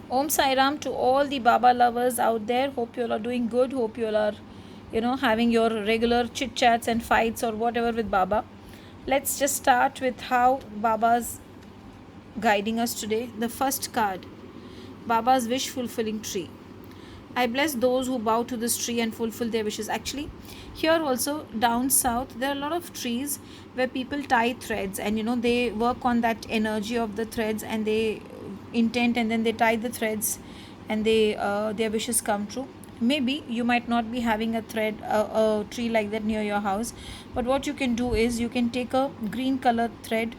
Om Sai Ram to all the Baba lovers out there. Hope you all are doing good. Hope you all are, having your regular chit chats and fights or whatever with Baba. Let's just start with how Baba's guiding us today. The first card, Baba's wish fulfilling tree. I bless those who bow to this tree and fulfill their wishes. Actually, here also down south, there are a lot of trees where people tie threads, and they work on that energy of the threads, and they intent, and then they tie the threads, and their wishes come true. Maybe you might not be having a tree like that near your house, but what you can do is you can take a green color thread,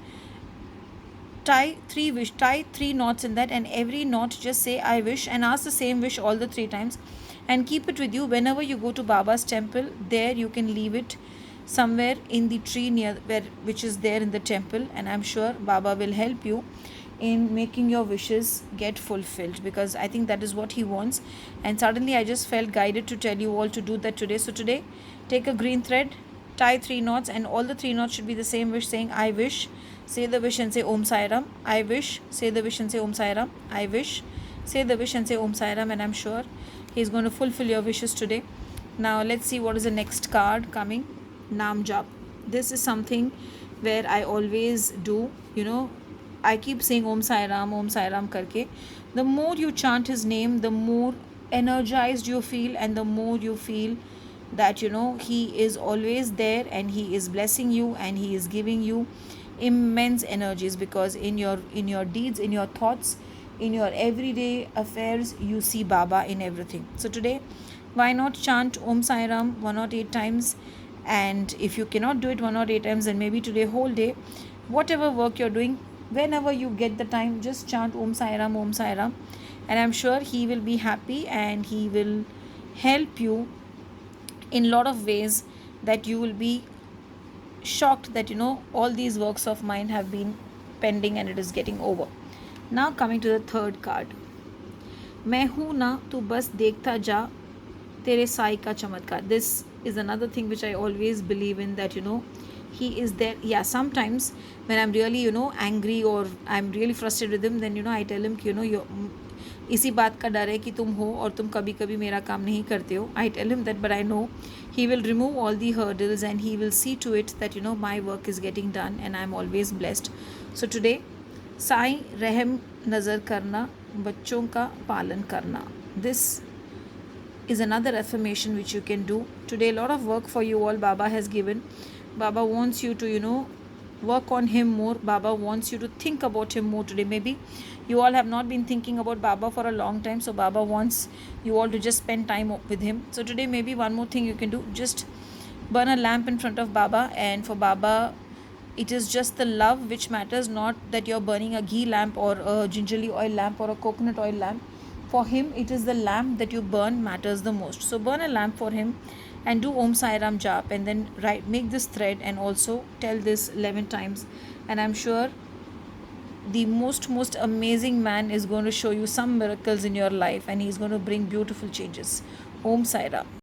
tie three knots in that, and every knot just say I wish, and ask the same wish all the three times, and keep it with you whenever you go to Baba's temple. There you can leave it somewhere in the tree near where which is there in the temple, and I'm sure Baba will help you in making your wishes get fulfilled, because I think that is what he wants. And suddenly I just felt guided to tell you all to do that today. So today, take a green thread, tie three knots, and all the three knots should be the same wish, saying I wish. Say the wish and say Om Sai Ram. I wish. Say the wish and say Om Sai Ram. I wish. Say the wish and say Om Sai Ram, and I'm sure he's going to fulfill your wishes today. Now let's see what is the next card coming. Naam Jap. This is something where I always do, I keep saying Om Sai Ram karke. The more you chant his name, the more energized you feel, and the more you feel that he is always there, and he is blessing you, and he is giving you immense energies, because in your deeds, in your thoughts, in your everyday affairs, you see Baba in everything. So today, why not chant Om Sai Ram 108 times? And if you cannot do it 108 times, then maybe today whole day, whatever work you're doing, whenever you get the time, just chant Om Sai Ram, Om Sai Ram, and I'm sure he will be happy, and he will help you in lot of ways, that you will be shocked that all these works of mine have been pending, and it is getting over. Now coming to the third card, मैं हूँ ना तू बस देखता जा तेरे साई का चमत्कार. This is another thing which I always believe in, that he is there. Yeah, sometimes when I'm really angry, or I'm really frustrated with him, then I tell him कि इसी बात का डर है कि तुम हो और तुम कभी कभी मेरा काम नहीं करते हो. I tell him that, but I know he will remove all the hurdles, and he will see to it that my work is getting done, and I'm always blessed. So today, Sai रहम नज़र करना, बच्चों का पालन करना. This is another affirmation which you can do today. A lot of work for you all Baba has given. Baba wants you to work on him more. Baba wants you to think about him more today. Maybe you all have not been thinking about Baba for a long time, so Baba wants you all to just spend time with him. So today, maybe one more thing you can do, just burn a lamp in front of Baba. And for Baba, it is just the love which matters, not that you're burning a ghee lamp, or a gingerly oil lamp, or a coconut oil lamp. For him, it is the lamp that you burn matters the most. So burn a lamp for him, and do Om Sai Ram Jap, and then make this thread, and also tell this 11 times, and I'm sure the most amazing man is going to show you some miracles in your life, and he's going to bring beautiful changes. Om Sai Ram.